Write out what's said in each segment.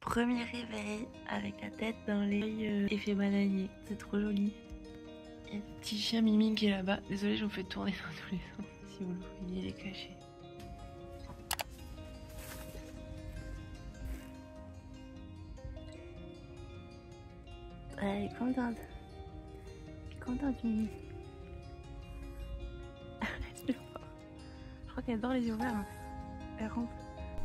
Premier réveil avec la tête dans les effets bananiers, c'est trop joli. Il y a le petit chien Mimi qui est là-bas. Désolée, je vous fais tourner dans tous les sens. Si vous le voyez, il est caché. Elle est contente. Elle est contente, Mimi. Je crois qu'elle dort les yeux ouverts. Elle ronfle.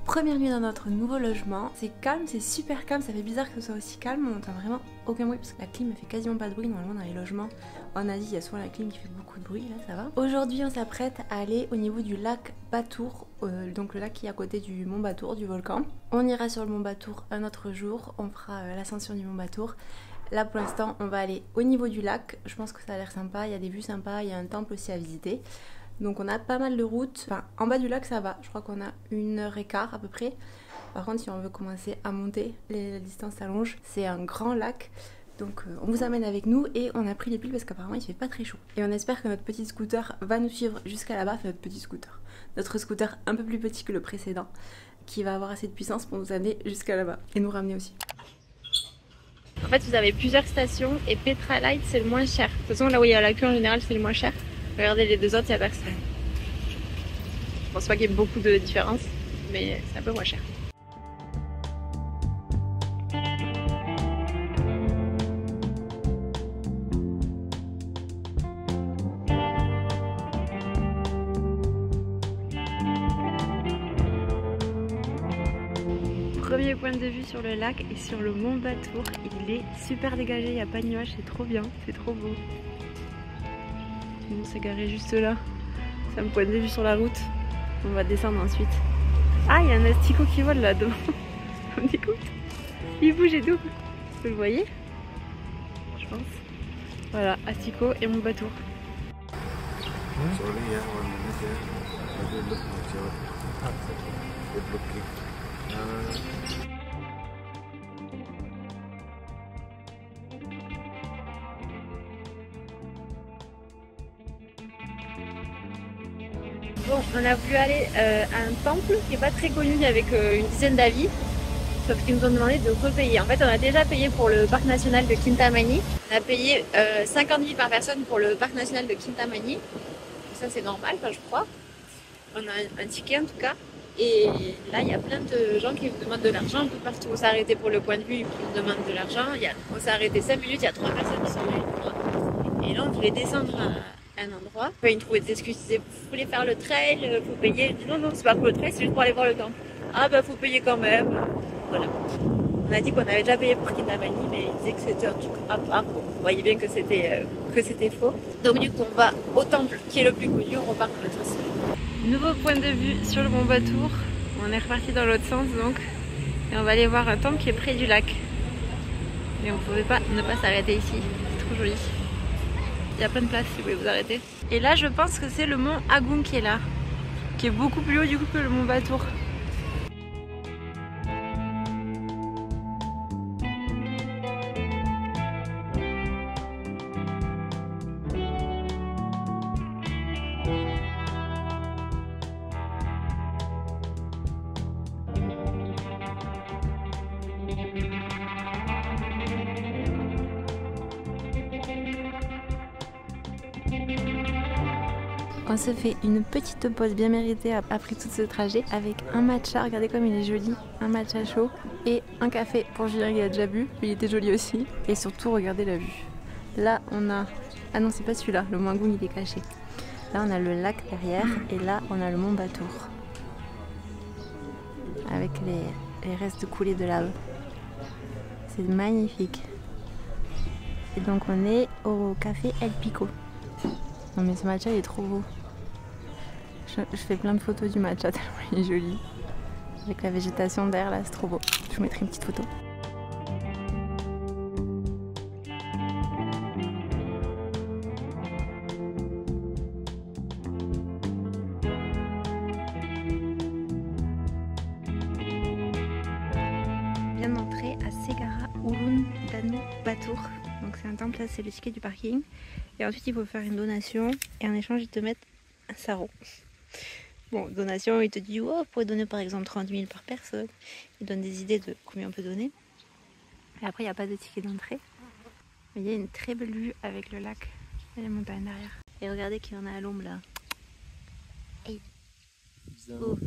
Première nuit dans notre nouveau logement, c'est calme, c'est super calme, ça fait bizarre que ce soit aussi calme, on n'entend vraiment aucun bruit parce que la clim ne fait quasiment pas de bruit. Normalement dans les logements en Asie il y a souvent la clim qui fait beaucoup de bruit, là ça va. Aujourd'hui on s'apprête à aller au niveau du lac Batour, donc le lac qui est à côté du mont Batour, du volcan. On ira sur le mont Batour un autre jour, on fera l'ascension du mont Batour. Là pour l'instant on va aller au niveau du lac, je pense que ça a l'air sympa, il y a des vues sympas, il y a un temple aussi à visiter. Donc on a pas mal de routes, enfin en bas du lac ça va, je crois qu'on a 1h15 à peu près. Par contre si on veut commencer à monter, la distance s'allonge, c'est un grand lac. Donc on vous amène avec nous et on a pris les piles parce qu'apparemment il fait pas très chaud. Et on espère que notre petit scooter va nous suivre jusqu'à là-bas, enfin notre scooter un peu plus petit que le précédent, qui va avoir assez de puissance pour nous amener jusqu'à là-bas et nous ramener aussi. En fait vous avez plusieurs stations et Petralite c'est le moins cher. De toute façon là où il y a la queue en général c'est le moins cher. Regardez les deux autres, il n'y a personne. Je pense pas qu'il y ait beaucoup de différence, mais c'est un peu moins cher. Premier point de vue sur le lac et sur le mont Batour, il est super dégagé, il n'y a pas de nuages, c'est trop bien, c'est trop beau. On s'est garé juste là, c'est un point de vue sur la route, on va descendre ensuite. Ah, il y a un asticot qui vole là devant, on écoute, il bouge et tout, vous le voyez? Je pense. Voilà, asticot et mon Batour. Bon, on a voulu aller à un temple qui n'est pas très connu avec une dizaine d'avis, sauf qu'ils nous ont demandé de repayer. En fait, on a déjà payé pour le parc national de Kintamani. On a payé 50 000 par personne pour le parc national de Kintamani. Ça, c'est normal, enfin, je crois. On a un ticket en tout cas. Et là, il y a plein de gens qui nous demandent de l'argent un peu partout. On s'est arrêté pour le point de vue qui nous demande de l'argent. On s'est arrêté 5 minutes, il y a 3 personnes qui sont venues. Et là, on voulait descendre à un endroit. Enfin, ils trouvaient des excuses, ils disaient vous voulez faire le trail, faut payer. Non, non, c'est pas pour le trail, c'est juste pour aller voir le temple. Ah bah faut payer quand même. Voilà. On a dit qu'on avait déjà payé pour Kintamani, mais ils disaient que c'était un truc à part. Bon, vous voyez bien que c'était faux. Donc du coup, on va au temple qui est le plus connu, on repart dans l'autre sens. Nouveau point de vue sur le mont Batour. On est reparti dans l'autre sens donc. Et on va aller voir un temple qui est près du lac. Mais on ne pouvait pas ne pas s'arrêter ici. C'est trop joli. Il y a plein de places si vous voulez vous arrêter. Et là je pense que c'est le mont Agung qui est là. Qui est beaucoup plus haut du coup que le mont Batour. On se fait une petite pause bien méritée après tout ce trajet avec un matcha, regardez comme il est joli, un matcha chaud et un café pour Julien, il a déjà bu, il était joli aussi. Et surtout regardez la vue. Là on a, ah non c'est pas celui-là, le mont Agung il est caché. Là on a le lac derrière et là on a le mont Batour. Avec les restes coulés de lave. C'est magnifique. Et donc on est au café El Pico. Non mais ce matcha il est trop beau. Je fais plein de photos du matcha tellement il est joli. Avec la végétation derrière là, c'est trop beau. Je vous mettrai une petite photo. On vient d'entrer à Segara Ulun Danu Batour. Donc c'est un temple, là c'est le ticket du parking. Et ensuite il faut faire une donation et en échange ils te mettent un sarrau. Bon, donation, il te dit, oh, vous pouvez donner par exemple 30 000 par personne. Il donne des idées de combien on peut donner. Et après, il n'y a pas de ticket d'entrée. Mais il y a une très belle vue avec le lac et les montagnes derrière. Et regardez qu'il y en a à l'ombre là. Hey. Oh.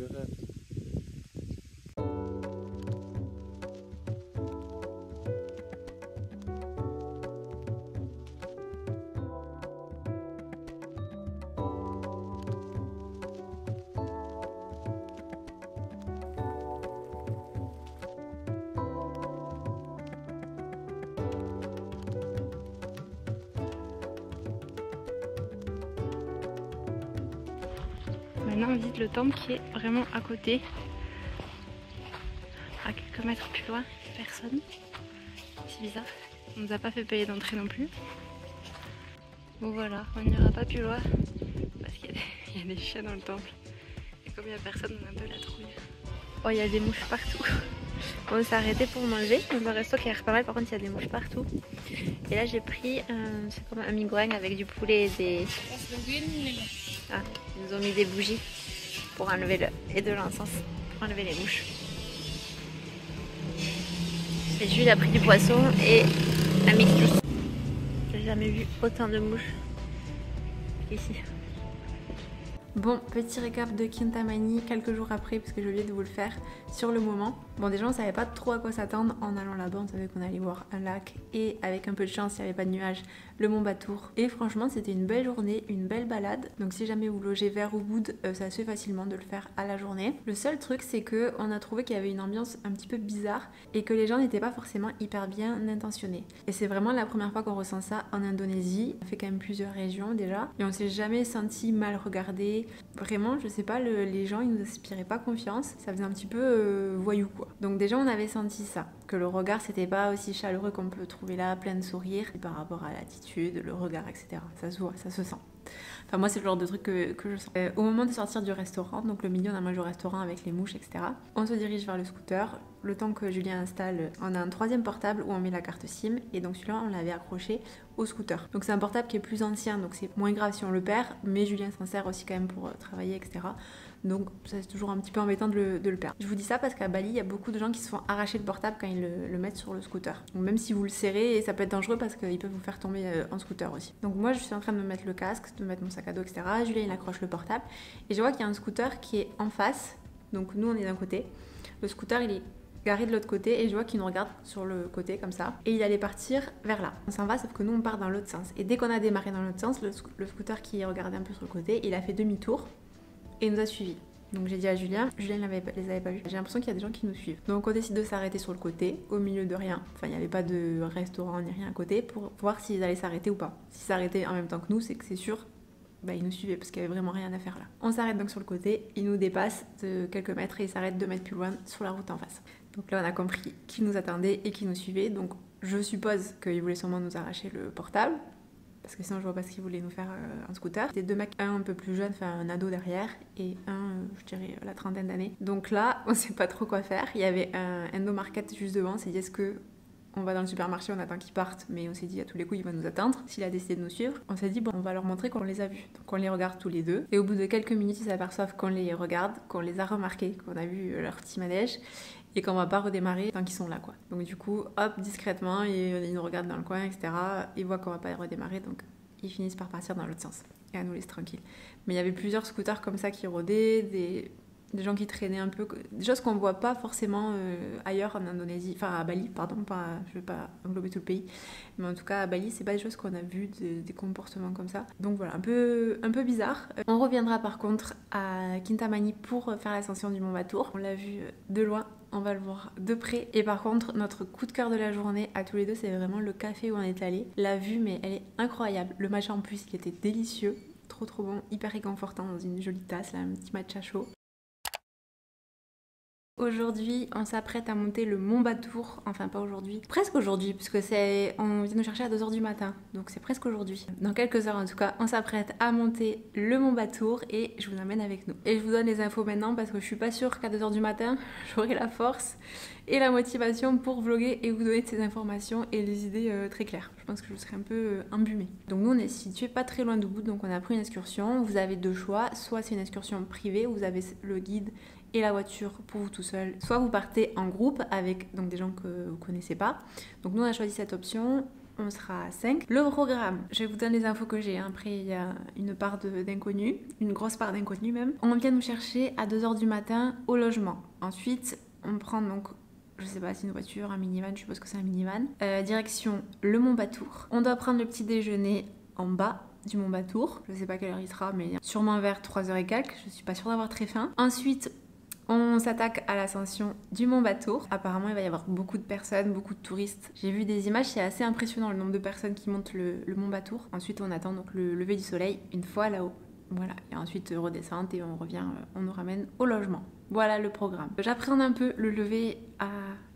Maintenant on visite le temple qui est vraiment à côté. À quelques mètres plus loin, personne. C'est bizarre. On nous a pas fait payer d'entrée non plus. Bon voilà, on n'ira pas plus loin parce qu'il y a des chiens dans le temple. Et comme il n'y a personne, on a un peu la trouille. Oh, il y a des mouches partout. On s'est arrêté pour manger dans un resto qui a l'air pas mal, par contre il y a des mouches partout. Et là j'ai pris c'est comme un mie goreng avec du poulet et des... Ah, ils nous ont mis des bougies pour enlever et de l'encens pour enlever les mouches. Et Jules a pris du poisson et un mix juice. J'ai jamais vu autant de mouches qu'ici. Bon, petit récap de Kintamani quelques jours après, parce que j'ai oublié de vous le faire sur le moment. Bon, déjà on savait pas trop à quoi s'attendre en allant là-bas, on savait qu'on allait voir un lac et avec un peu de chance, il n'y avait pas de nuages, le Mont Batour. Et franchement, c'était une belle journée, une belle balade. Donc si jamais vous logez vers Ubud, ça se fait facilement de le faire à la journée. Le seul truc, c'est que on a trouvé qu'il y avait une ambiance un petit peu bizarre et que les gens n'étaient pas forcément hyper bien intentionnés. Et c'est vraiment la première fois qu'on ressent ça en Indonésie. On fait quand même plusieurs régions déjà et on s'est jamais senti mal regardé. Vraiment, je sais pas, les gens ils nous inspiraient pas confiance, ça faisait un petit peu voyou quoi. Donc déjà on avait senti ça, que le regard c'était pas aussi chaleureux qu'on peut trouver là, plein de sourires, par rapport à l'attitude, le regard, etc. Ça se voit, ça se sent. Enfin moi c'est le genre de truc que je sens. Au moment de sortir du restaurant, donc le midi on a mangé au restaurant avec les mouches, etc. On se dirige vers le scooter. Le temps que Julien installe, on a un troisième portable où on met la carte SIM et donc celui-là on l'avait accroché au scooter. Donc c'est un portable qui est plus ancien, donc c'est moins grave si on le perd, mais Julien s'en sert aussi quand même pour travailler, etc. Donc ça c'est toujours un petit peu embêtant de le perdre. Je vous dis ça parce qu'à Bali, il y a beaucoup de gens qui se font arracher le portable quand ils le mettent sur le scooter. Donc même si vous le serrez, ça peut être dangereux parce qu'ils peuvent vous faire tomber en scooter aussi. Donc moi je suis en train de me mettre le casque, de mettre mon sac à dos, etc. Julien il accroche le portable et je vois qu'il y a un scooter qui est en face. Donc nous on est d'un côté. Le scooter il est garé de l'autre côté et je vois qu'il nous regarde sur le côté comme ça et il allait partir vers là. On s'en va sauf que nous on part dans l'autre sens et dès qu'on a démarré dans l'autre sens, le scooter qui regardait un peu sur le côté, il a fait demi-tour et il nous a suivis. Donc j'ai dit à Julien les avait pas vus. J'ai l'impression qu'il y a des gens qui nous suivent. Donc on décide de s'arrêter sur le côté, au milieu de rien. Enfin il n'y avait pas de restaurant ni rien à côté pour voir s'ils allaient s'arrêter ou pas. S'ils s'arrêtaient en même temps que nous, c'est que c'est sûr ils nous suivaient parce qu'il n'y avait vraiment rien à faire là. On s'arrête donc sur le côté, ils nous dépassent de quelques mètres et ils s'arrêtent 2 mètres plus loin sur la route en face. Donc là on a compris qu'ils nous attendaient et qu'ils nous suivaient. Donc je suppose qu'ils voulaient sûrement nous arracher le portable parce que sinon je vois pas ce qu'ils voulaient nous faire en scooter. C'était 2 mecs, un peu plus jeune, enfin un ado derrière et un, je dirais, la trentaine d'années. Donc là on sait pas trop quoi faire. Il y avait un Endomarket juste devant, on s'est dit est-ce que on va dans le supermarché, on attend qu'ils partent, mais on s'est dit à tous les coups il va nous attendre. S'il a décidé de nous suivre, on s'est dit bon on va leur montrer qu'on les a vus. Donc on les regarde tous les deux et au bout de quelques minutes ils s'aperçoivent qu'on les regarde, qu'on les a remarqués, qu'on a vu leur petit manège et qu'on va pas redémarrer tant qu'ils sont là quoi. Donc du coup hop discrètement ils nous regardent dans le coin, etc. Ils voient qu'on va pas redémarrer donc ils finissent par partir dans l'autre sens et à nous laisser tranquilles. Mais il y avait plusieurs scooters comme ça qui rôdaient, des gens qui traînaient un peu, des choses qu'on voit pas forcément ailleurs en Indonésie, enfin à Bali, pardon, je vais pas englober tout le pays, mais en tout cas à Bali, c'est pas des choses qu'on a vues, des comportements comme ça. Donc voilà, un peu bizarre. On reviendra par contre à Kintamani pour faire l'ascension du Mont Batour. On l'a vu de loin, on va le voir de près. Et par contre, notre coup de cœur de la journée à tous les deux, c'est vraiment le café où on est allé. La vue, mais elle est incroyable. Le matcha en plus, il était délicieux, trop bon, hyper réconfortant dans une jolie tasse, là, un petit matcha chaud. Aujourd'hui, on s'apprête à monter le Mont Batour, enfin pas aujourd'hui, presque aujourd'hui, puisque on vient nous chercher à 2h du matin, donc c'est presque aujourd'hui. Dans quelques heures en tout cas, on s'apprête à monter le Mont Batour et je vous emmène avec nous. Et je vous donne les infos maintenant parce que je suis pas sûre qu'à 2h du matin, j'aurai la force et la motivation pour vlogger et vous donner ces informations et les idées très claires. Je pense que je serai un peu embumée. Donc nous on est situé pas très loin d'Ubud, donc on a pris une excursion. Vous avez deux choix, soit c'est une excursion privée où vous avez le guide et la voiture pour vous tout seul, soit vous partez en groupe avec donc des gens que vous connaissez pas. Donc nous on a choisi cette option, on sera à 5. Le programme, je vous donne les infos que j'ai, après il y a une part d'inconnus, une grosse part d'inconnus même. On vient nous chercher à 2h du matin au logement. Ensuite on prend donc, je sais pas si une voiture, un minivan, je suppose que c'est un minivan, direction le Mont Batour. On doit prendre le petit déjeuner en bas du Mont Batour, je sais pas quelle heure il sera mais sûrement vers 3h et quelques, je suis pas sûre d'avoir très faim. Ensuite on s'attaque à l'ascension du Mont Batour. Apparemment, il va y avoir beaucoup de personnes, beaucoup de touristes. J'ai vu des images, c'est assez impressionnant le nombre de personnes qui montent le Mont Batour. Ensuite, on attend donc le lever du soleil une fois là-haut. Voilà, et ensuite redescente et on revient, on nous ramène au logement. Voilà le programme. J'appréhende un peu le lever à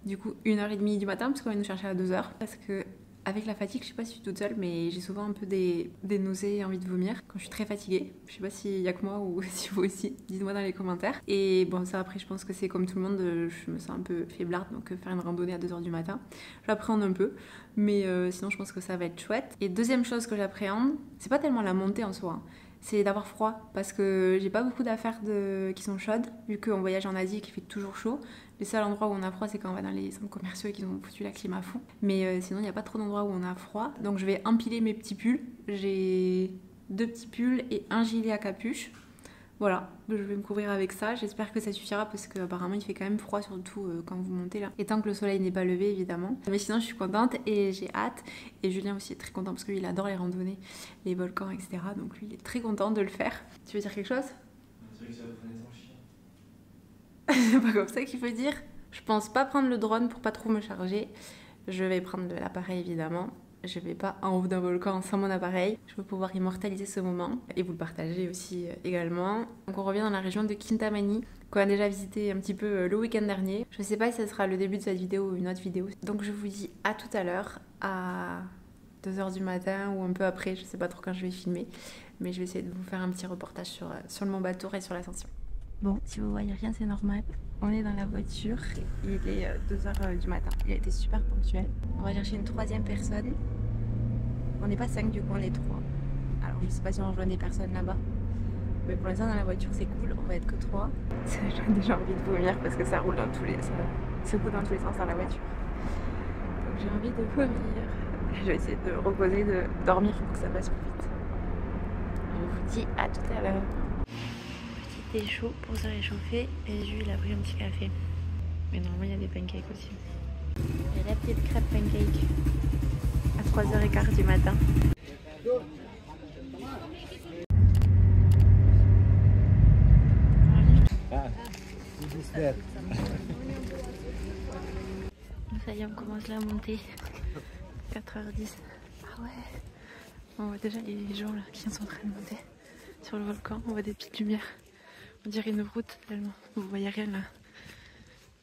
du coup 1h30 du matin parce qu'on va nous chercher à 2h parce que avec la fatigue, je sais pas si je suis toute seule, mais j'ai souvent un peu des nausées et envie de vomir quand je suis très fatiguée. Je sais pas s'il y a que moi ou si vous aussi, dites-moi dans les commentaires. Et bon, ça après, je pense que c'est comme tout le monde, je me sens un peu faiblarde, donc faire une randonnée à 2h du matin, j'appréhende un peu, mais sinon je pense que ça va être chouette. Et deuxième chose que j'appréhende, c'est pas tellement la montée en soi, hein, c'est d'avoir froid, parce que j'ai pas beaucoup d'affaires qui sont chaudes, vu qu'on voyage en Asie et qu'il fait toujours chaud. Les seuls endroits où on a froid, c'est quand on va dans les centres commerciaux et qu'ils ont foutu la clim à fond. Mais sinon, il n'y a pas trop d'endroits où on a froid. Donc je vais empiler mes petits pulls. J'ai 2 petits pulls et un gilet à capuche. Voilà, je vais me couvrir avec ça. J'espère que ça suffira parce qu'apparemment il fait quand même froid, surtout quand vous montez là. Et tant que le soleil n'est pas levé, évidemment. Mais sinon, je suis contente et j'ai hâte. Et Julien aussi est très content parce que lui, il adore les randonnées, les volcans, etc. Donc lui, il est très content de le faire. Tu veux dire quelque chose ? C'est vrai que ça va prendre ton chien. C'est pas comme ça qu'il faut dire. Je pense pas prendre le drone pour pas trop me charger. Je vais prendre l'appareil évidemment. Je vais pas en haut d'un volcan sans mon appareil. Je veux pouvoir immortaliser ce moment et vous le partager aussi également. Donc on revient dans la région de Kintamani qu'on a déjà visité un petit peu le week-end dernier. Je sais pas si ce sera le début de cette vidéo ou une autre vidéo. Donc je vous dis à tout à l'heure à 2h du matin ou un peu après. Je sais pas trop quand je vais filmer. Mais je vais essayer de vous faire un petit reportage sur le Mont Batour et sur l'ascension. Bon, si vous voyez rien, c'est normal. On est dans la voiture, il est 2h du matin. Il a été super ponctuel. On va chercher une 3e personne. On n'est pas 5 du coup, on est 3. Alors je sais pas si on rejoint des personnes là-bas. Mais pour l'instant dans la voiture c'est cool, on va être que 3. J'ai déjà envie de vomir parce que ça roule dans tous les sens. Ça secoue dans tous les sens dans la voiture. Donc j'ai envie de vomir. Je vais essayer de reposer, de dormir pour que ça passe plus vite. Je vous dis à tout à l'heure. C'était chaud pour se réchauffer et Jules il a pris un petit café. Mais normalement il y a des pancakes aussi. Et la petite crêpe pancake à 3h15 du matin. Ça y est, on commence la montée. 4h10. Ah ouais. On voit déjà les gens là qui sont en train de monter sur le volcan. On voit des petites lumières. On dirait une route tellement. Vous voyez rien là.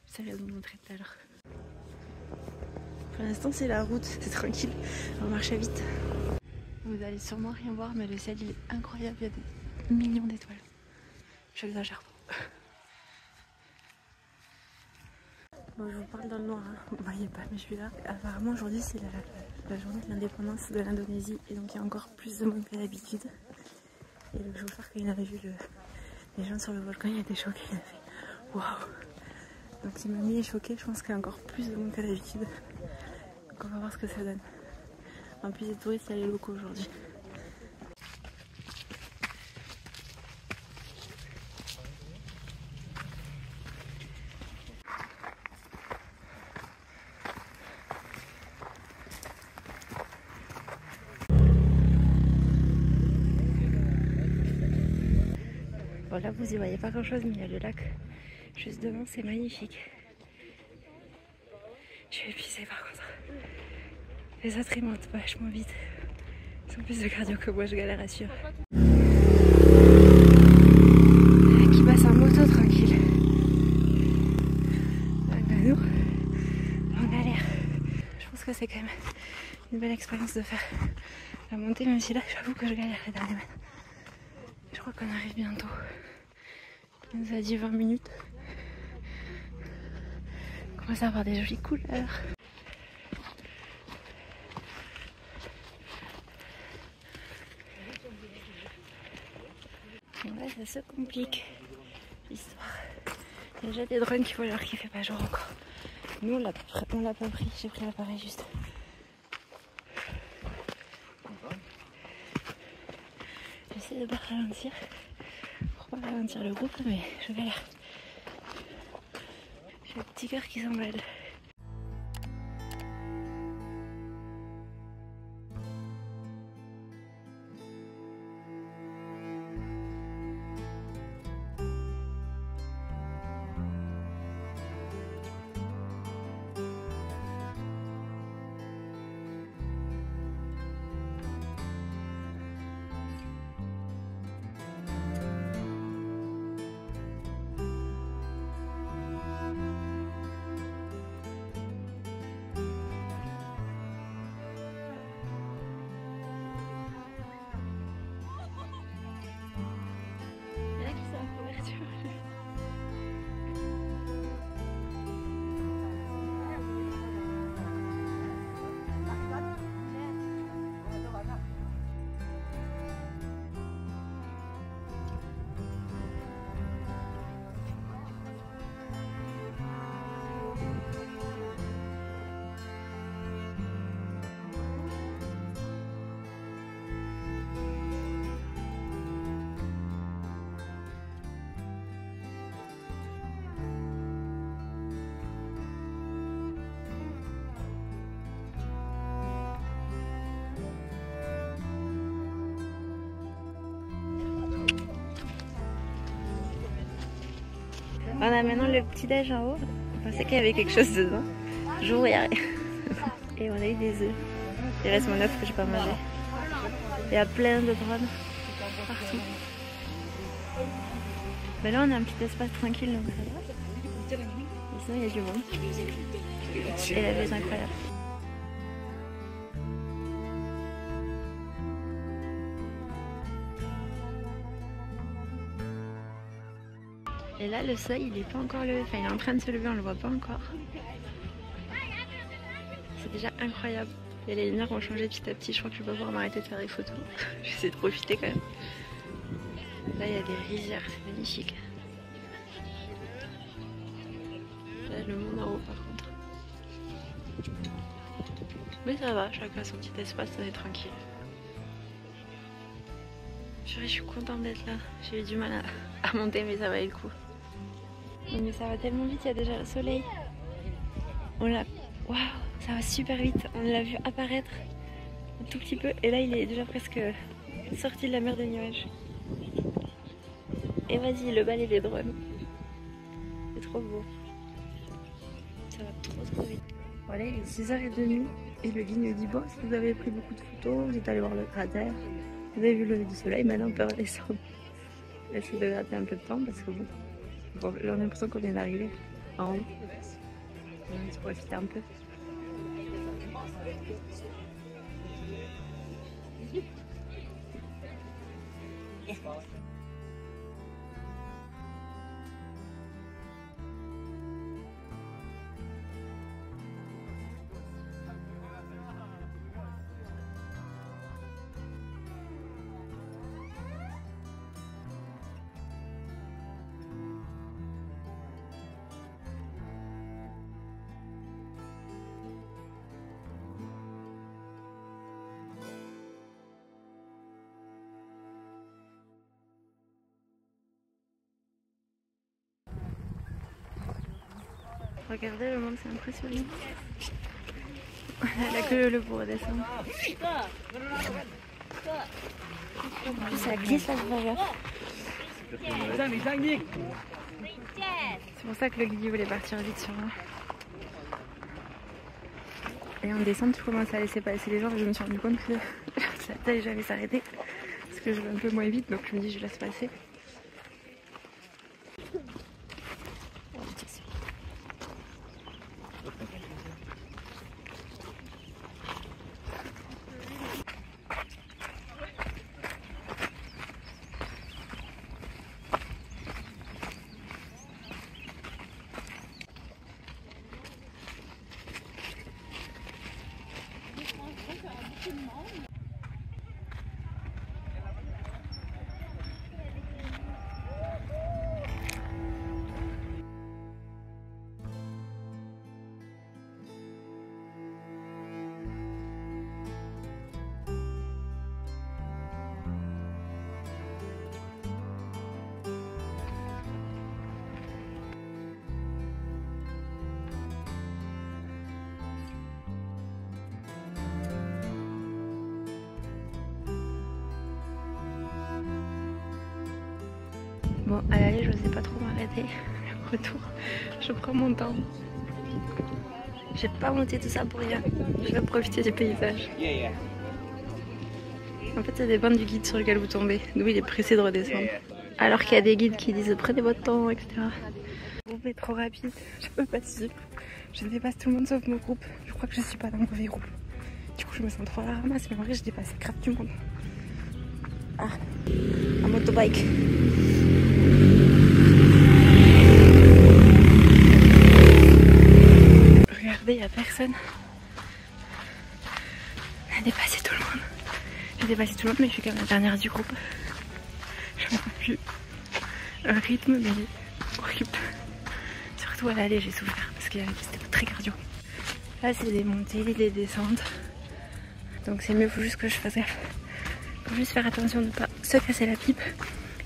Ça vient de vous montrer tout à l'heure. Pour l'instant c'est la route, c'est tranquille. On marche vite. Vous allez sûrement rien voir mais le ciel il est incroyable. Il y a des millions d'étoiles. J'exagère pas. Bon, je vous parle dans le noir, hein. Vous voyez pas mais je suis là. Apparemment aujourd'hui c'est la journée de l'indépendance de l'Indonésie. Et donc il y a encore plus de monde que d'habitude. Et le chauffeur quand il avait vu les gens sur le volcan, il était choqué, il a fait waouh. Donc si mamie est choquée, je pense qu'il y a encore plus de monde qu'à d'habitude. Donc on va voir ce que ça donne. En plus des touristes, il y a les locaux aujourd'hui. Bon là vous y voyez pas grand chose mais il y a le lac juste devant, c'est magnifique. Je suis épuisée par contre. Les autres ils montent vachement vite. Ils ont plus de cardio que moi, je galère à suivre. Qui passe en moto tranquille. galère. Je pense que c'est quand même une belle expérience de faire la montée, même si là j'avoue que je galère les derniers mètres. Je crois qu'on arrive bientôt. Il nous a dit 20 minutes. On commence à avoir des jolies couleurs. Et là ça se complique l'histoire. Il y a déjà des drones qui volent alors qu'il fait pas jour encore. Nous on l'a pas pris, j'ai pris l'appareil juste. J'essaie de pas ralentir pour pas ralentir le groupe, mais je galère. J'ai le petit cœur qui s'emballe. On a maintenant le petit déj en haut. On pensait qu'il y avait quelque chose dedans. J'ouvre et on a eu des œufs. Il reste mon œuf que j'ai pas mangé. Il y a plein de drones partout. Mais là on a un petit espace tranquille donc ça va. Et sinon il y a du monde. Et la vue est incroyable. Et là le soleil il est pas encore levé, enfin il est en train de se lever, on le voit pas encore. C'est déjà incroyable. Et les lumières vont changer petit à petit, je crois que je vais pas pouvoir m'arrêter de faire des photos. Je vais essayer de profiter quand même. Là il y a des rizières, c'est magnifique. Là le monde en haut par contre. Mais ça va, chacun a son petit espace, on est tranquille. Je suis contente d'être là, j'ai eu du mal à monter mais ça valait le coup. Mais ça va tellement vite, il y a déjà le soleil. On l'a... Waouh, ça va super vite. On l'a vu apparaître un tout petit peu et là il est déjà presque sorti de la mer des nuages. Et vas-y, le balai des drones. C'est trop beau. Ça va trop vite. Voilà, il est 6h30 et le guide nous dit bon, si vous avez pris beaucoup de photos, vous êtes allé voir le cratère, vous avez vu le lever du soleil, maintenant on peut redescendre. Essayer de gratter un peu de temps parce que bon, j'ai l'impression qu'on vient d'arriver en haut. On va profiter un peu. Regardez, le monde c'est impressionnant. Elle a que le pour redescendre. En plus ça glisse là, c'est pour ça que le guide voulait partir vite sur moi. Et en descente tu commences à laisser passer les gens. Je me suis rendu compte que ça allait jamais s'arrêter. Parce que je vais un peu moins vite donc je me dis je laisse passer. Bon, à l'aller, je sais pas trop m'arrêter. Le retour, je prends mon temps. J'ai pas monté tout ça pour rien. Je vais profiter du paysage. En fait, ça dépend du guide sur lequel vous tombez. Nous, il est pressé de redescendre. Alors qu'il y a des guides qui disent prenez votre temps, etc. Le groupe est trop rapide, je peux pas suivre. Je dépasse tout le monde sauf mon groupe. Je crois que je suis pas dans le mauvais groupe. Du coup, je me sens trop à la ramasse, mais en vrai, je dépasse grave du monde. Ah, un motobike. Regardez, il n'y a personne. On a dépassé tout le monde. J'ai dépassé tout le monde, mais je suis quand même la dernière du groupe. Je m'en peux plus. Un rythme, mais horrible. Surtout à l'aller, j'ai souffert parce que c'était pas très cardio. Là, c'est des montées, des descentes. Donc c'est mieux, faut juste que je fasse gaffe. Faut juste faire attention de ne pas se casser la pipe.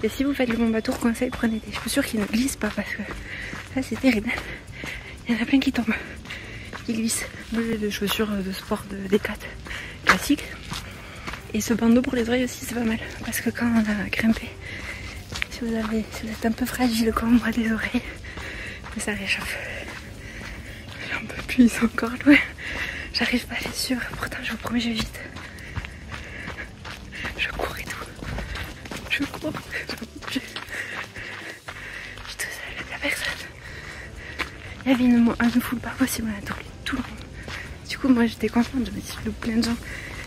Et si vous faites le bon bateau, conseil, prenez des chaussures qui ne glissent pas parce que là, c'est terrible. Il y en a plein qui tombent, qui glissent. Moi, j'ai des chaussures de sport de Decat classiques. Et ce bandeau pour les oreilles aussi, c'est pas mal. Parce que quand on a grimpé, si vous êtes un peu fragile comme moi des oreilles, ça réchauffe. J'en peux plus, ils sont encore loin. J'arrive pas à les suivre, pourtant je vous promets, je vais vite. Je cours et tout. Je cours, j'en peux plus. Je suis tout seul, il n'y a personne. Il y avait une foule pas possible, on a doublé tout le monde. Du coup, moi j'étais contente, je me suis dit plein de gens.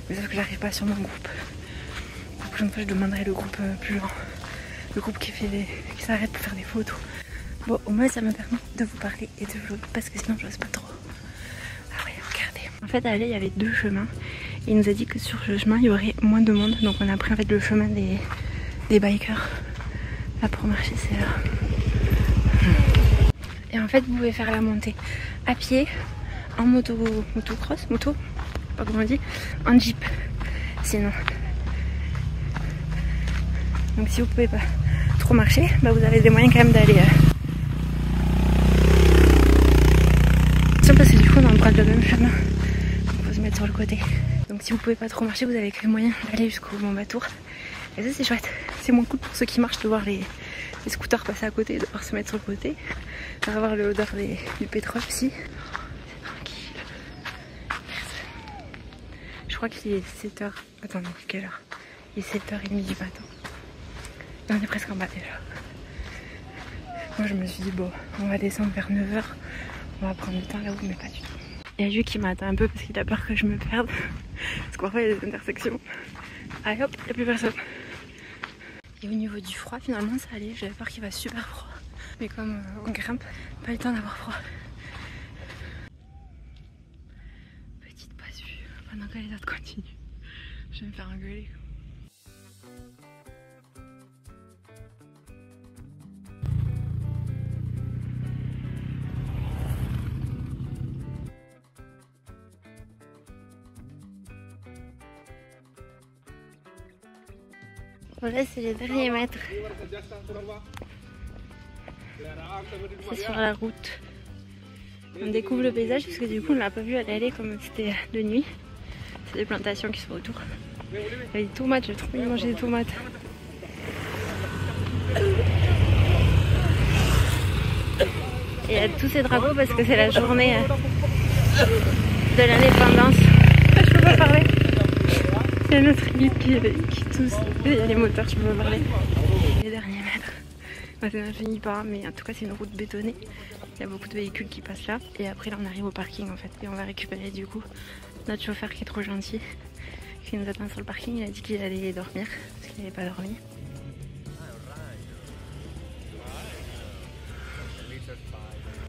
Mais sauf que j'arrive pas sur mon groupe. La prochaine fois, je demanderai le groupe plus lent. Le groupe qui s'arrête pour faire des photos. Bon, au moins ça me permet de vous parler et de vlogger parce que sinon, je n'ose pas trop. Ah ouais, regardez. En fait, à aller, il y avait deux chemins. Et il nous a dit que sur le chemin, il y aurait moins de monde. Donc, on a pris en fait le chemin des bikers. Là, pour marcher, c'est là. Et en fait, vous pouvez faire la montée à pied, en motocross, je sais pas comment on dit, en jeep sinon. Donc si vous pouvez pas trop marcher, bah vous avez des moyens quand même d'aller parce que du coup on emprunte le même chemin, donc faut se mettre sur le côté. Donc si vous pouvez pas trop marcher, vous avez quand même moyen d'aller jusqu'au Mont Batour. Et ça c'est chouette, c'est moins cool pour ceux qui marchent de voir les scooters passer à côté, de devoir se mettre sur le côté, d'avoir l'odeur du pétrole aussi. Je crois qu'il est 7h. Attends, non, quelle heure? Il est 7h30 du matin. Et on est presque en bas déjà. Moi je me suis dit, bon, on va descendre vers 9h. On va prendre du temps là-haut, mais pas du tout. Il y a lui qui m'attend un peu parce qu'il a peur que je me perde. Parce que parfois il y a des intersections. Allez hop, il n'y a plus personne. Et au niveau du froid, finalement ça allait. J'avais peur qu'il fasse super froid. Mais comme on grimpe, pas le temps d'avoir froid. Pendant que les autres continuent, je vais me faire engueuler. Voilà, c'est les derniers mètres. C'est sur la route. On découvre le paysage parce que du coup on l'a pas vu à l'aller comme c'était de nuit. C'est des plantations qui sont autour. Il y a des tomates, j'ai trop envie de manger des tomates. Et il y a tous ces drapeaux parce que c'est la journée de l'indépendance. Je peux pas parler. Il y a notre guide qui tousse. Et il y a les moteurs, je peux pas parler. Les derniers mètres. Ça ne finit pas, mais en tout cas c'est une route bétonnée. Il y a beaucoup de véhicules qui passent là. Et après là on arrive au parking en fait. Et on va récupérer du coup notre chauffeur qui est trop gentil, qui nous attend sur le parking. Il a dit qu'il allait dormir parce qu'il n'avait pas dormi.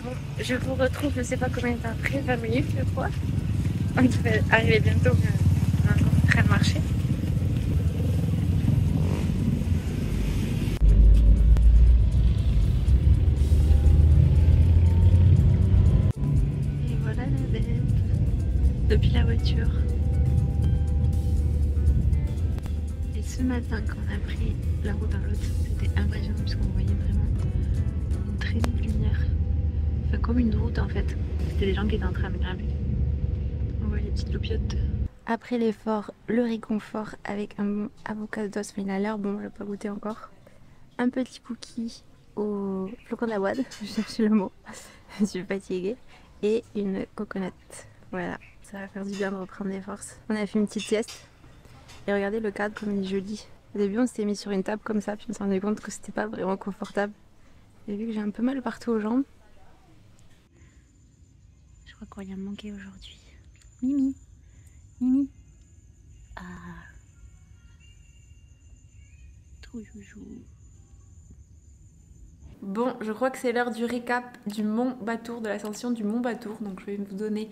Bon, je vous retrouve, je sais pas combien de temps après, 20 minutes je crois. On devait arriver bientôt, mais on est encore en train de marcher. Et voilà la bête depuis la voiture. Et ce matin quand on a pris la route dans l'autre, c'était impressionnant puisqu'on voyait vraiment une traînée de lumière. Enfin comme une route en fait. C'était des gens qui étaient en train de grimper. On voit les petites loupiottes. Après l'effort, le réconfort avec un avocat d'os, mais il a l'air bon, je l'ai pas goûté encore. un petit cookie au flocon d'avoine, je cherchais le mot, je suis fatiguée, et une coconut. Voilà, ça va faire du bien de reprendre des forces. On a fait une petite sieste et regardez le cadre comme il est joli. Au début on s'était mis sur une table comme ça, puis on s'est rendu compte que c'était pas vraiment confortable. Et vu que j'ai un peu mal partout aux jambes, je crois qu'on vient me manquer aujourd'hui. Mimi, Mimi. Ah, trop joujou. Bon, je crois que c'est l'heure du récap du Mont Batour, de l'ascension du Mont Batour. Donc je vais vous donner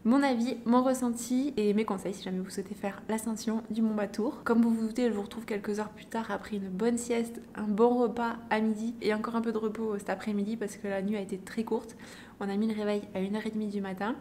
mon avis, mon ressenti et mes conseils si jamais vous souhaitez faire l'ascension du Mont Batour. Comme vous vous doutez, je vous retrouve quelques heures plus tard après une bonne sieste, un bon repas à midi et encore un peu de repos cet après-midi parce que la nuit a été très courte. On a mis le réveil à 1h30 du matin.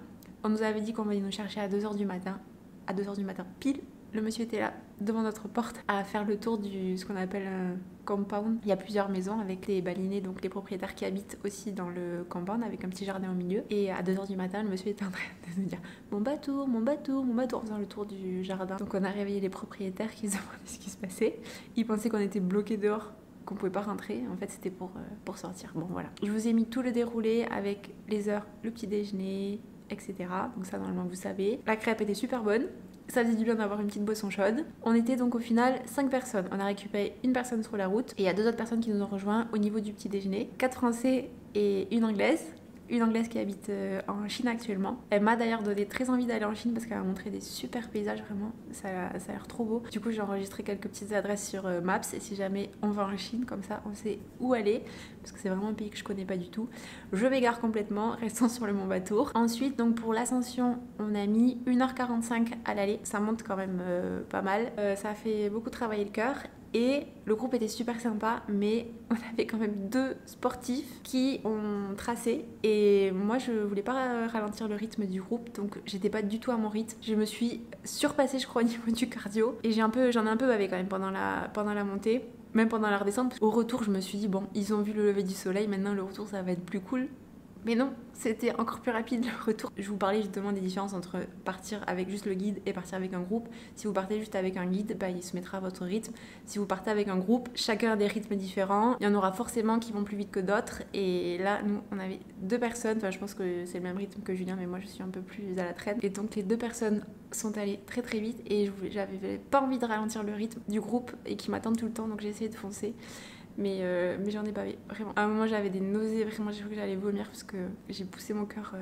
On nous avait dit qu'on venait nous chercher à 2h du matin. À 2h du matin pile, le monsieur était là devant notre porte à faire le tour du ce qu'on appelle un compound. Il y a plusieurs maisons avec les balinés, donc les propriétaires qui habitent aussi dans le compound avec un petit jardin au milieu. Et à 2h du matin, le monsieur était en train de nous dire mon Batour, mon Batour, mon Batour, en faisant le tour du jardin. Donc on a réveillé les propriétaires qui se demandaient ce qui se passait. Ils pensaient qu'on était bloqués dehors, qu'on pouvait pas rentrer. En fait, c'était pour sortir. Bon, voilà. Je vous ai mis tout le déroulé avec les heures, le petit déjeuner, etc. Donc ça, normalement, vous savez. La crêpe était super bonne. Ça faisait du bien d'avoir une petite boisson chaude. On était donc au final 5 personnes. On a récupéré une personne sur la route et il y a 2 autres personnes qui nous ont rejoints au niveau du petit déjeuner. 4 Français et une Anglaise. Une Anglaise qui habite en Chine actuellement. Elle m'a d'ailleurs donné très envie d'aller en Chine parce qu'elle m'a montré des super paysages, vraiment. Ça a l'air trop beau. Du coup, j'ai enregistré quelques petites adresses sur Maps et si jamais on va en Chine, comme ça, on sait où aller parce que c'est vraiment un pays que je connais pas du tout. Je m'égare complètement, restons sur le Mont Batour. Ensuite, donc pour l'ascension, on a mis 1h45 à l'aller. Ça monte quand même pas mal. Ça a fait beaucoup travailler le cœur. Et le groupe était super sympa, mais on avait quand même 2 sportifs qui ont tracé. Et moi, je voulais pas ralentir le rythme du groupe, donc j'étais pas du tout à mon rythme. Je me suis surpassée, je crois, au niveau du cardio. Et j'en ai un peu bavé quand même pendant la montée, même pendant la redescente. Au retour, je me suis dit, bon, ils ont vu le lever du soleil, maintenant le retour, ça va être plus cool. Mais non, c'était encore plus rapide le retour. Je vous parlais justement des différences entre partir avec juste le guide et partir avec un groupe. Si vous partez juste avec un guide, bah, il se mettra à votre rythme. Si vous partez avec un groupe, chacun a des rythmes différents. Il y en aura forcément qui vont plus vite que d'autres. Et là, nous, on avait 2 personnes. Enfin, je pense que c'est le même rythme que Julien, mais moi, je suis un peu plus à la traîne. Et donc, les 2 personnes sont allées très très vite. Et j'avais pas envie de ralentir le rythme du groupe et qui m'attendent tout le temps. Donc, j'ai essayé de foncer. Mais j'en ai pas vu, vraiment. À un moment, j'avais des nausées, vraiment, j'ai cru que j'allais vomir parce que j'ai poussé mon cœur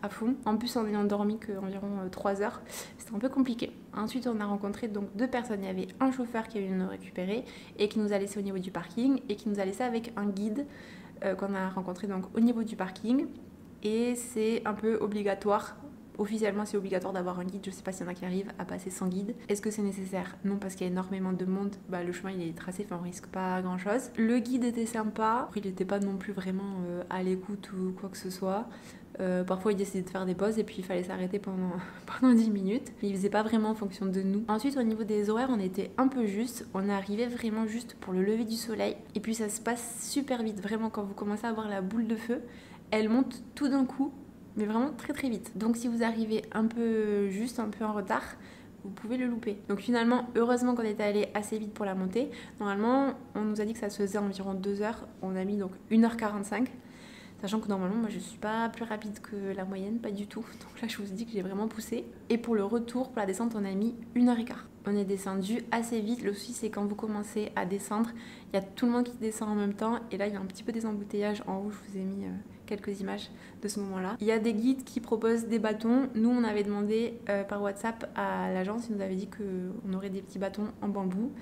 à fond. En plus, en ayant dormi qu'environ 3 heures, c'était un peu compliqué. Ensuite, on a rencontré donc 2 personnes. Il y avait un chauffeur qui est venu nous récupérer et qui nous a laissé au niveau du parking et qui nous a laissé avec un guide qu'on a rencontré donc au niveau du parking. Et c'est un peu obligatoire. Officiellement, c'est obligatoire d'avoir un guide. Je sais pas s'il y en a qui arrivent à passer sans guide. Est-ce que c'est nécessaire? Non, parce qu'il y a énormément de monde. Bah, le chemin il est tracé, enfin on risque pas grand chose. Le guide était sympa. Après, il était pas non plus vraiment à l'écoute ou quoi que ce soit. Parfois, il décidait de faire des pauses et puis il fallait s'arrêter pendant 10 minutes. Mais il faisait pas vraiment en fonction de nous. Ensuite, au niveau des horaires, on était un peu juste. On arrivait vraiment juste pour le lever du soleil. Et puis, ça se passe super vite. Vraiment, quand vous commencez à voir la boule de feu, elle monte tout d'un coup. Mais vraiment très très vite. Donc si vous arrivez un peu juste, un peu en retard, vous pouvez le louper. Donc finalement, heureusement qu'on était allé assez vite pour la montée. Normalement, on nous a dit que ça se faisait environ 2 heures. On a mis donc 1h45. Sachant que normalement, moi je suis pas plus rapide que la moyenne, pas du tout. Donc là, je vous dis que j'ai vraiment poussé. Et pour le retour, pour la descente, on a mis 1h15. On est descendu assez vite. Le souci, c'est quand vous commencez à descendre, il y a tout le monde qui descend en même temps. Et là, il y a un petit peu des embouteillages en haut. Je vous ai mis quelques images de ce moment-là. Il y a des guides qui proposent des bâtons. Nous, on avait demandé par WhatsApp à l'agence. Ils nous avaient dit qu'on aurait des petits bâtons en bambou.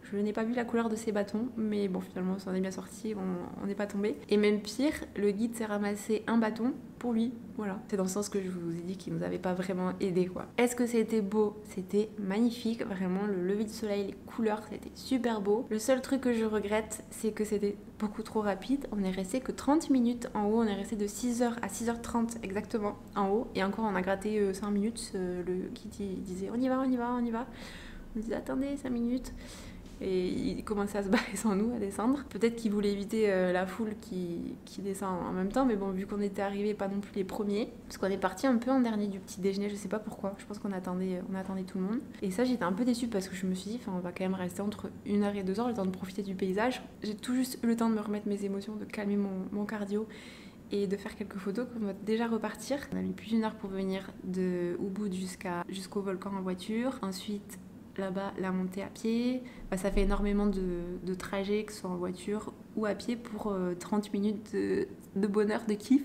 Je n'ai pas vu la couleur de ces bâtons, mais bon, finalement, on s'en est bien sorti, on n'est pas tombé. Et même pire, le guide s'est ramassé un bâton pour lui. Voilà. C'est dans le sens que je vous ai dit qu'il nous avait pas vraiment aidé, quoi. Est-ce que c'était beau? C'était magnifique. Vraiment, le lever du soleil, les couleurs, c'était super beau. Le seul truc que je regrette, c'est que c'était beaucoup trop rapide. On est resté que 30 minutes en haut. On est resté de 6h à 6h30 exactement en haut. Et encore, on a gratté 5 minutes. Le guide disait on y va, on y va, on y va. On disait attendez 5 minutes. et il commençait à se barrer sans nous, à descendre. Peut-être qu'il voulait éviter la foule qui descend en même temps, mais bon, vu qu'on était arrivés pas non plus les premiers, parce qu'on est parti un peu en dernier du petit déjeuner, je sais pas pourquoi, je pense qu'on attendait tout le monde. Et ça, j'étais un peu déçue parce que je me suis dit, on va quand même rester entre 1 heure et 2 heures, le temps de profiter du paysage. J'ai tout juste eu le temps de me remettre mes émotions, de calmer mon cardio et de faire quelques photos qu'on va déjà repartir. On a mis plus d'1 heure pour venir de Ubud jusqu'au volcan en voiture. Ensuite, là-bas, la montée à pied. Ça fait énormément de trajets, que ce soit en voiture ou à pied, pour 30 minutes de bonheur, de kiff,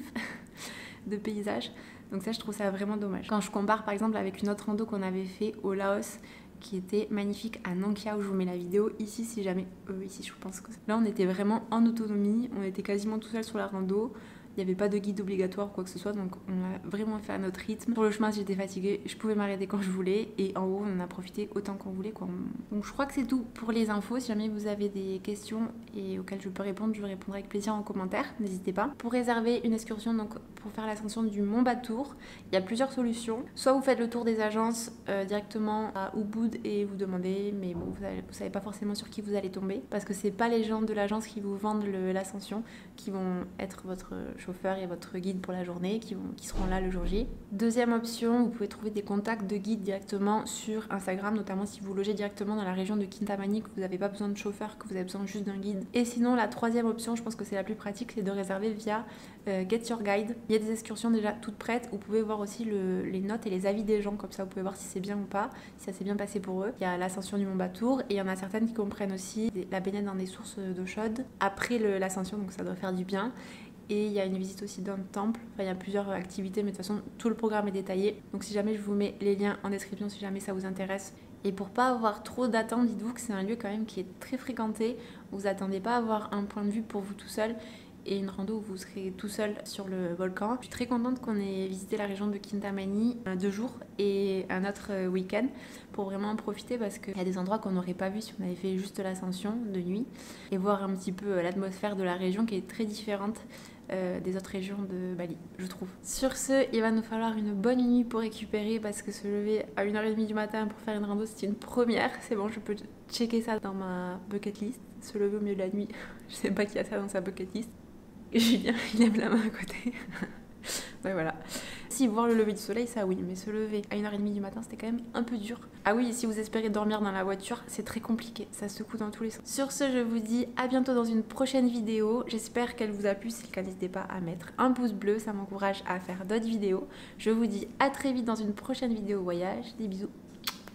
de paysage. Donc ça, je trouve ça vraiment dommage. Quand je compare par exemple avec une autre rando qu'on avait fait au Laos, qui était magnifique à Nang Kea, où je vous mets la vidéo ici si jamais... ici, je pense que... Là, on était vraiment en autonomie, on était quasiment tout seul sur la rando. Il n'y avait pas de guide obligatoire ou quoi que ce soit, donc on a vraiment fait à notre rythme. Sur le chemin, j'étais fatiguée, je pouvais m'arrêter quand je voulais, et en haut, on en a profité autant qu'on voulait, quoi. Donc je crois que c'est tout pour les infos. Si jamais vous avez des questions et auxquelles je peux répondre, je répondrai avec plaisir en commentaire, n'hésitez pas. Pour réserver une excursion, donc pour faire l'ascension du Mont Batour, il y a plusieurs solutions. Soit vous faites le tour des agences directement à Ubud et vous demandez, mais bon, vous savez pas forcément sur qui vous allez tomber, parce que c'est pas les gens de l'agence qui vous vendent l'ascension qui vont être votre chauffeur et votre guide pour la journée, qui seront là le jour J. Deuxième option, vous pouvez trouver des contacts de guides directement sur Instagram, notamment si vous logez directement dans la région de Kintamani, que vous n'avez pas besoin de chauffeur, que vous avez besoin juste d'un guide. Et sinon, la troisième option, je pense que c'est la plus pratique, c'est de réserver via Get Your Guide. Il y a des excursions déjà toutes prêtes, vous pouvez voir aussi les notes et les avis des gens, comme ça vous pouvez voir si c'est bien ou pas, si ça s'est bien passé pour eux. Il y a l'ascension du Mont Batour, et il y en a certaines qui comprennent aussi la baignade dans des sources d'eau chaude après l'ascension, donc ça doit faire du bien. Et il y a une visite aussi d'un temple, il y a plusieurs activités, mais de toute façon tout le programme est détaillé. Donc si jamais, je vous mets les liens en description si jamais ça vous intéresse. Et pour pas avoir trop d'attente, dites-vous que c'est un lieu quand même qui est très fréquenté. Vous attendez pas à avoir un point de vue pour vous tout seul, et une rando où vous serez tout seul sur le volcan. Je suis très contente qu'on ait visité la région de Kintamani 2 jours et un autre week-end pour vraiment en profiter, parce qu'il y a des endroits qu'on n'aurait pas vu si on avait fait juste l'ascension de nuit, et voir un petit peu l'atmosphère de la région qui est très différente des autres régions de Bali, je trouve. Sur ce, il va nous falloir une bonne nuit pour récupérer, parce que se lever à 1h30 du matin pour faire une rando, c'est une première. C'est bon, je peux checker ça dans ma bucket list. Se lever au milieu de la nuit, je sais pas qui a ça dans sa bucket list. Julien, il lève la main à côté. Ouais, voilà. Si, voir le lever du soleil, ça oui, mais se lever à 1h30 du matin, c'était quand même un peu dur. Ah oui, et si vous espérez dormir dans la voiture, c'est très compliqué, ça secoue dans tous les sens. Sur ce, je vous dis à bientôt dans une prochaine vidéo. J'espère qu'elle vous a plu. Si c'est le cas, n'hésitez pas à mettre un pouce bleu, ça m'encourage à faire d'autres vidéos. Je vous dis à très vite dans une prochaine vidéo voyage. Des bisous.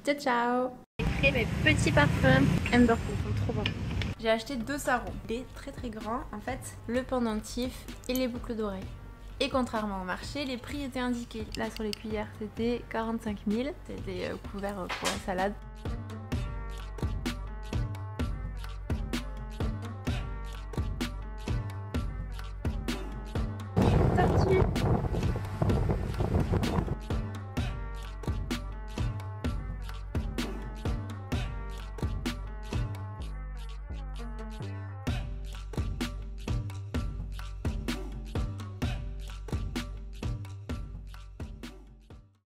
Ciao, ciao. J'ai créé mes petits parfums Amber, ils sont trop bons. J'ai acheté 2 sarraux. Des très très grands, en fait, le pendentif et les boucles d'oreilles. Et contrairement au marché, les prix étaient indiqués. Là sur les cuillères, c'était 45 000. C'était couvert pour la salade.